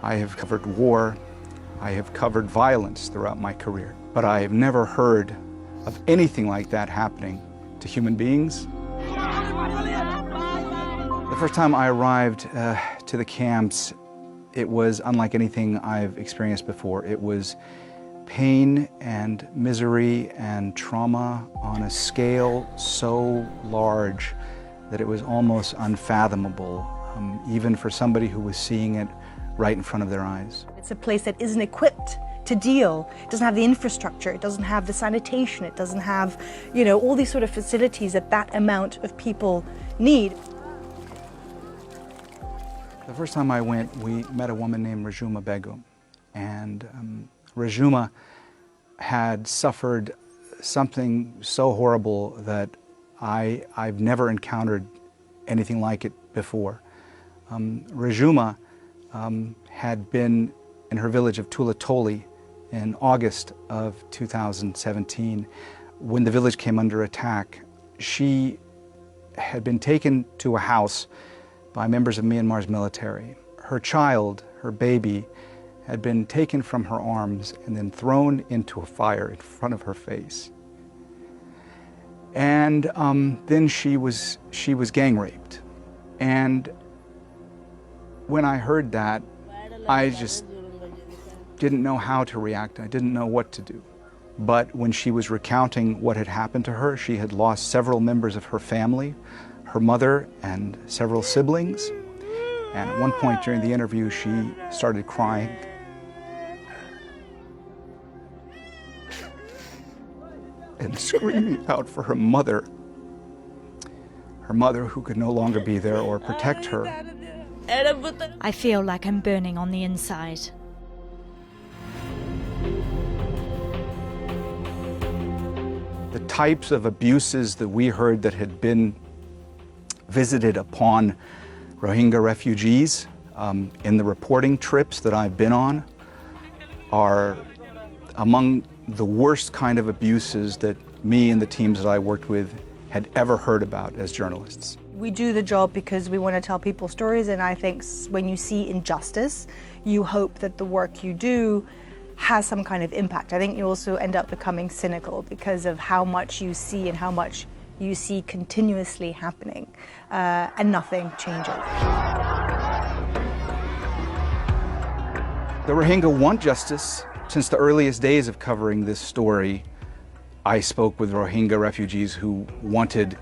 I have covered war, I have covered violence throughout my career, but I have never heard of anything like that happening to human beings. The first time I arrived to the camps, it was unlike anything I've experienced before. It was pain and misery and trauma on a scale so large that it was almost unfathomable, even for somebody who was seeing it right in front of their eyes. It's a place that isn't equipped to deal. It doesn't have the infrastructure, it doesn't have the sanitation, it doesn't have, you know, all these sort of facilities that that amount of people need. The first time I went, we met a woman named Rajuma Begum, and Rajuma had suffered something so horrible that I've never encountered anything like it before. Rajuma had been in her village of Tulatoli in August of 2017. When the village came under attack, she had been taken to a house by members of Myanmar's military. Her child, her baby, had been taken from her arms and then thrown into a fire in front of her face. And then she was gang raped. And when I heard that, I just didn't know how to react. I didn't know what to do. But when she was recounting what had happened to her, she had lost several members of her family, her mother and several siblings. And at one point during the interview, she started crying. And screaming out for her mother who could no longer be there or protect her. I feel like I'm burning on the inside. The types of abuses that we heard that had been visited upon Rohingya refugees in the reporting trips that I've been on are among the worst kind of abuses that me and the teams that I worked with had ever heard about as journalists. We do the job because we want to tell people stories, and I think when you see injustice, you hope that the work you do has some kind of impact. I think you also end up becoming cynical because of how much you see and how much you see continuously happening, and nothing changes. The Rohingya want justice. Since the earliest days of covering this story, I spoke with Rohingya refugees who wanted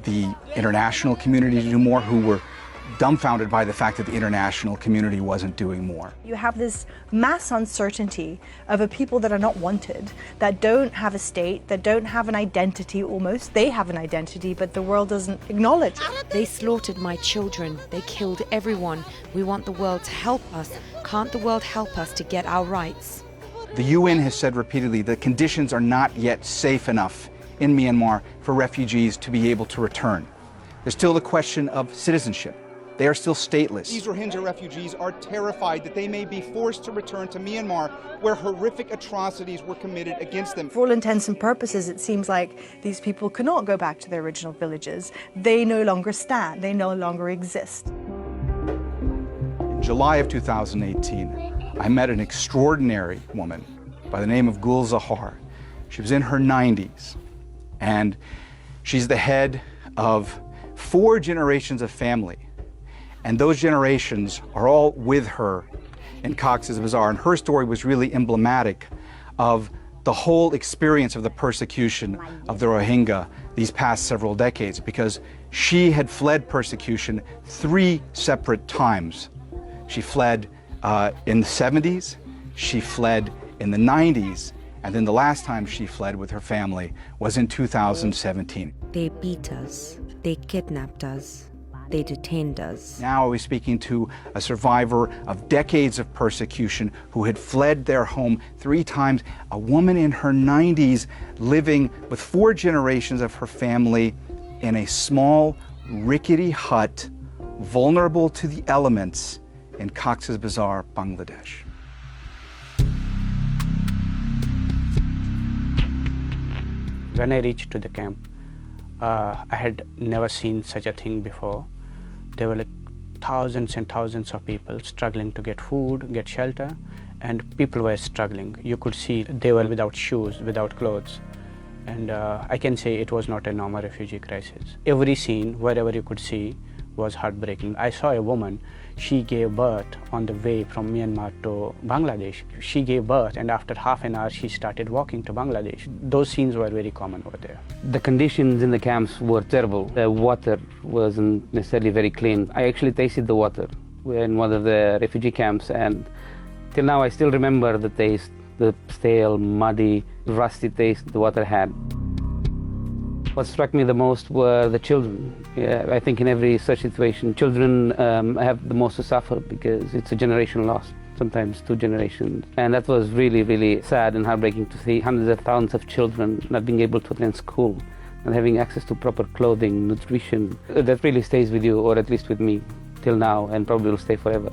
the international community to do more, who were dumbfounded by the fact that the international community wasn't doing more. You have this mass uncertainty of a people that are not wanted, that don't have a state, that don't have an identity almost. They have an identity, but the world doesn't acknowledge it. They slaughtered my children. They killed everyone. We want the world to help us. Can't the world help us to get our rights? The UN has said repeatedly that conditions are not yet safe enough in Myanmar for refugees to be able to return. There's still the question of citizenship. They are still stateless. These Rohingya refugees are terrified that they may be forced to return to Myanmar, where horrific atrocities were committed against them. For all intents and purposes, it seems like these people cannot go back to their original villages. They no longer stand. They no longer exist. In July of 2018, I met an extraordinary woman by the name of Gul Zahar. She was in her 90s, and she's the head of 4 generations of family. And those generations are all with her in Cox's Bazar. And her story was really emblematic of the whole experience of the persecution of the Rohingya these past several decades, because she had fled persecution 3 separate times. She fled in the 70s, she fled in the 90s, and then the last time she fled with her family was in 2017. They beat us. They kidnapped us. They detained us. Now I was speaking to a survivor of decades of persecution who had fled their home 3 times, a woman in her 90s living with 4 generations of her family in a small, rickety hut, vulnerable to the elements in Cox's Bazar, Bangladesh. When I reached to the camp, I had never seen such a thing before. There were like thousands and thousands of people struggling to get food, get shelter, and people were struggling. You could see they were without shoes, without clothes. And I can say it was not a normal refugee crisis. Every scene, wherever you could see, was heartbreaking. I saw a woman, she gave birth on the way from Myanmar to Bangladesh. She gave birth, and after half an hour she started walking to Bangladesh. Those scenes were very common over there. The conditions in the camps were terrible. The water wasn't necessarily very clean. I actually tasted the water in one of the refugee camps, and till now I still remember the taste, the stale, muddy, rusty taste the water had. What struck me the most were the children. Yeah, I think in every such situation, children have the most to suffer because it's a generation lost, sometimes 2 generations. And that was really, really sad and heartbreaking to see hundreds of thousands of children not being able to attend school, not having access to proper clothing, nutrition. That really stays with you, or at least with me, till now, and probably will stay forever.